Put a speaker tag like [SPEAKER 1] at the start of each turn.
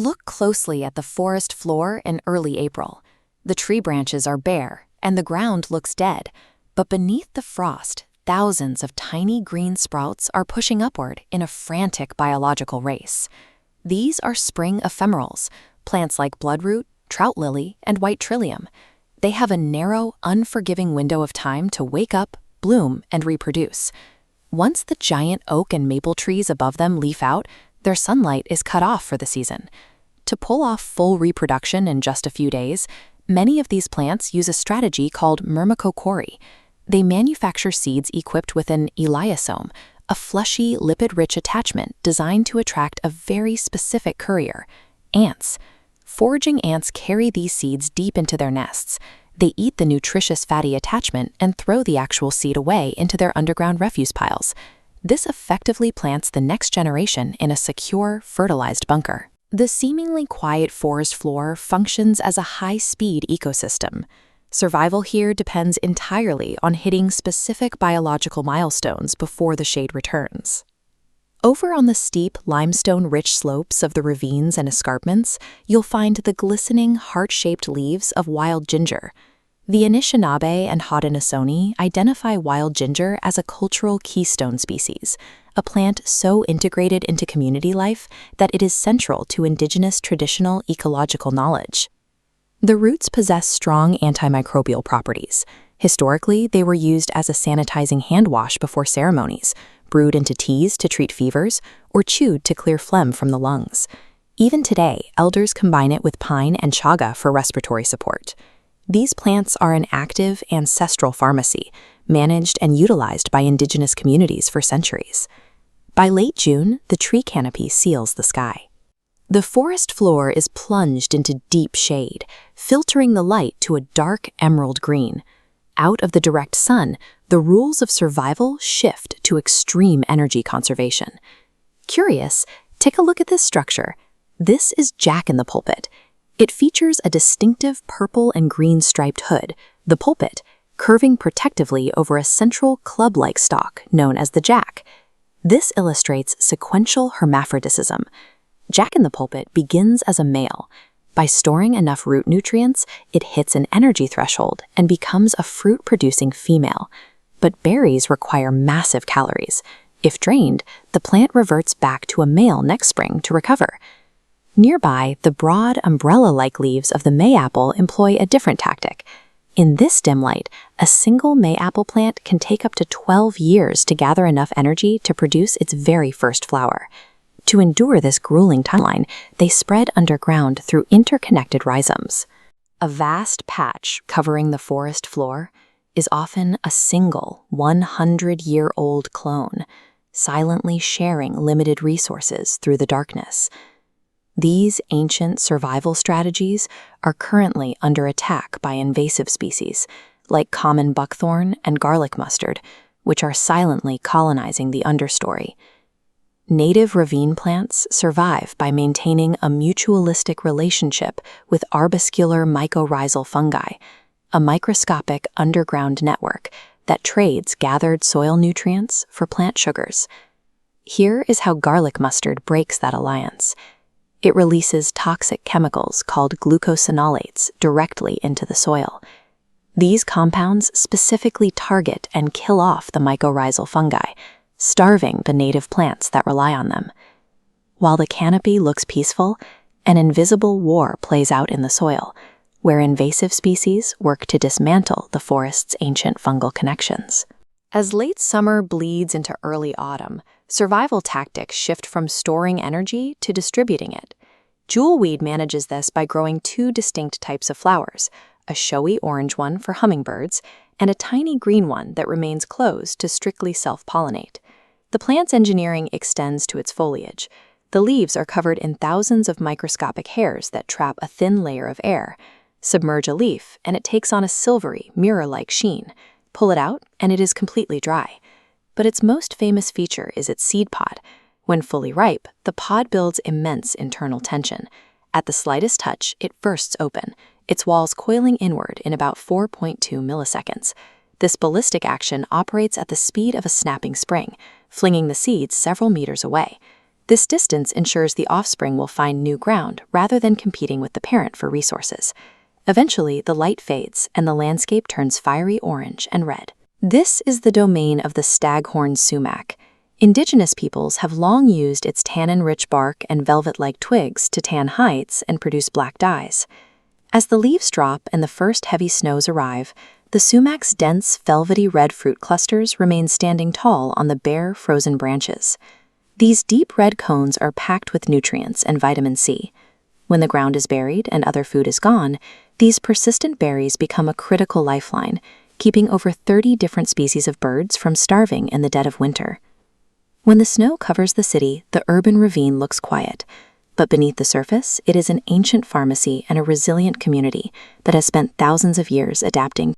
[SPEAKER 1] Look closely at the forest floor in early April. The tree branches are bare, and the ground looks dead, but beneath the frost, thousands of tiny green sprouts are pushing upward in a frantic biological race. These are spring ephemerals, plants like bloodroot, trout lily, and white trillium. They have a narrow, unforgiving window of time to wake up, bloom, and reproduce. Once the giant oak and maple trees above them leaf out, their sunlight is cut off for the season. To pull off full reproduction in just a few days, many of these plants use a strategy called myrmecochory. They manufacture seeds equipped with an eliosome, a fleshy, lipid-rich attachment designed to attract a very specific courier: ants. Foraging ants carry these seeds deep into their nests. They eat the nutritious fatty attachment and throw the actual seed away into their underground refuse piles. This effectively plants the next generation in a secure, fertilized bunker. The seemingly quiet forest floor functions as a high-speed ecosystem. Survival here depends entirely on hitting specific biological milestones before the shade returns. Over on the steep, limestone-rich slopes of the ravines and escarpments, you'll find the glistening, heart-shaped leaves of wild ginger. The Anishinaabe and Haudenosaunee identify wild ginger as a cultural keystone species, a plant so integrated into community life that it is central to Indigenous traditional ecological knowledge. The roots possess strong antimicrobial properties. Historically, they were used as a sanitizing hand wash before ceremonies, brewed into teas to treat fevers, or chewed to clear phlegm from the lungs. Even today, elders combine it with pine and chaga for respiratory support. These plants are an active ancestral pharmacy, managed and utilized by Indigenous communities for centuries. By late June, the tree canopy seals the sky. The forest floor is plunged into deep shade, filtering the light to a dark emerald green. Out of the direct sun, the rules of survival shift to extreme energy conservation. Curious, take a look at this structure. This is jack-in-the-pulpit. It features a distinctive purple and green striped hood, the pulpit, curving protectively over a central club-like stalk known as the jack. This illustrates sequential hermaphroditism. Jack-in-the-pulpit begins as a male. By storing enough root nutrients, it hits an energy threshold and becomes a fruit-producing female. But berries require massive calories. If drained, the plant reverts back to a male next spring to recover. Nearby, the broad, umbrella-like leaves of the mayapple employ a different tactic. In this dim light, a single mayapple plant can take up to 12 years to gather enough energy to produce its very first flower. To endure this grueling timeline, they spread underground through interconnected rhizomes. A vast patch covering the forest floor is often a single 100-year-old clone, silently sharing limited resources through the darkness. These ancient survival strategies are currently under attack by invasive species, like common buckthorn and garlic mustard, which are silently colonizing the understory. Native ravine plants survive by maintaining a mutualistic relationship with arbuscular mycorrhizal fungi, a microscopic underground network that trades gathered soil nutrients for plant sugars. Here is how garlic mustard breaks that alliance. It releases toxic chemicals called glucosinolates directly into the soil. These compounds specifically target and kill off the mycorrhizal fungi, starving the native plants that rely on them. While the canopy looks peaceful, an invisible war plays out in the soil, where invasive species work to dismantle the forest's ancient fungal connections. As late summer bleeds into early autumn, survival tactics shift from storing energy to distributing it. Jewelweed manages this by growing two distinct types of flowers, a showy orange one for hummingbirds and a tiny green one that remains closed to strictly self-pollinate. The plant's engineering extends to its foliage. The leaves are covered in thousands of microscopic hairs that trap a thin layer of air. Submerge a leaf, and it takes on a silvery, mirror-like sheen. Pull it out, and it is completely dry. But its most famous feature is its seed pod. When fully ripe, the pod builds immense internal tension. At the slightest touch, it bursts open, its walls coiling inward in about 4.2 milliseconds. This ballistic action operates at the speed of a snapping spring, flinging the seeds several meters away. This distance ensures the offspring will find new ground rather than competing with the parent for resources. Eventually, the light fades and the landscape turns fiery orange and red. This is the domain of the staghorn sumac. Indigenous peoples have long used its tannin-rich bark and velvet-like twigs to tan hides and produce black dyes. As the leaves drop and the first heavy snows arrive, the sumac's dense, velvety red fruit clusters remain standing tall on the bare, frozen branches. These deep red cones are packed with nutrients and vitamin C. When the ground is buried and other food is gone, these persistent berries become a critical lifeline, keeping over 30 different species of birds from starving in the dead of winter. When the snow covers the city, the urban ravine looks quiet, but beneath the surface, it is an ancient pharmacy and a resilient community that has spent thousands of years adapting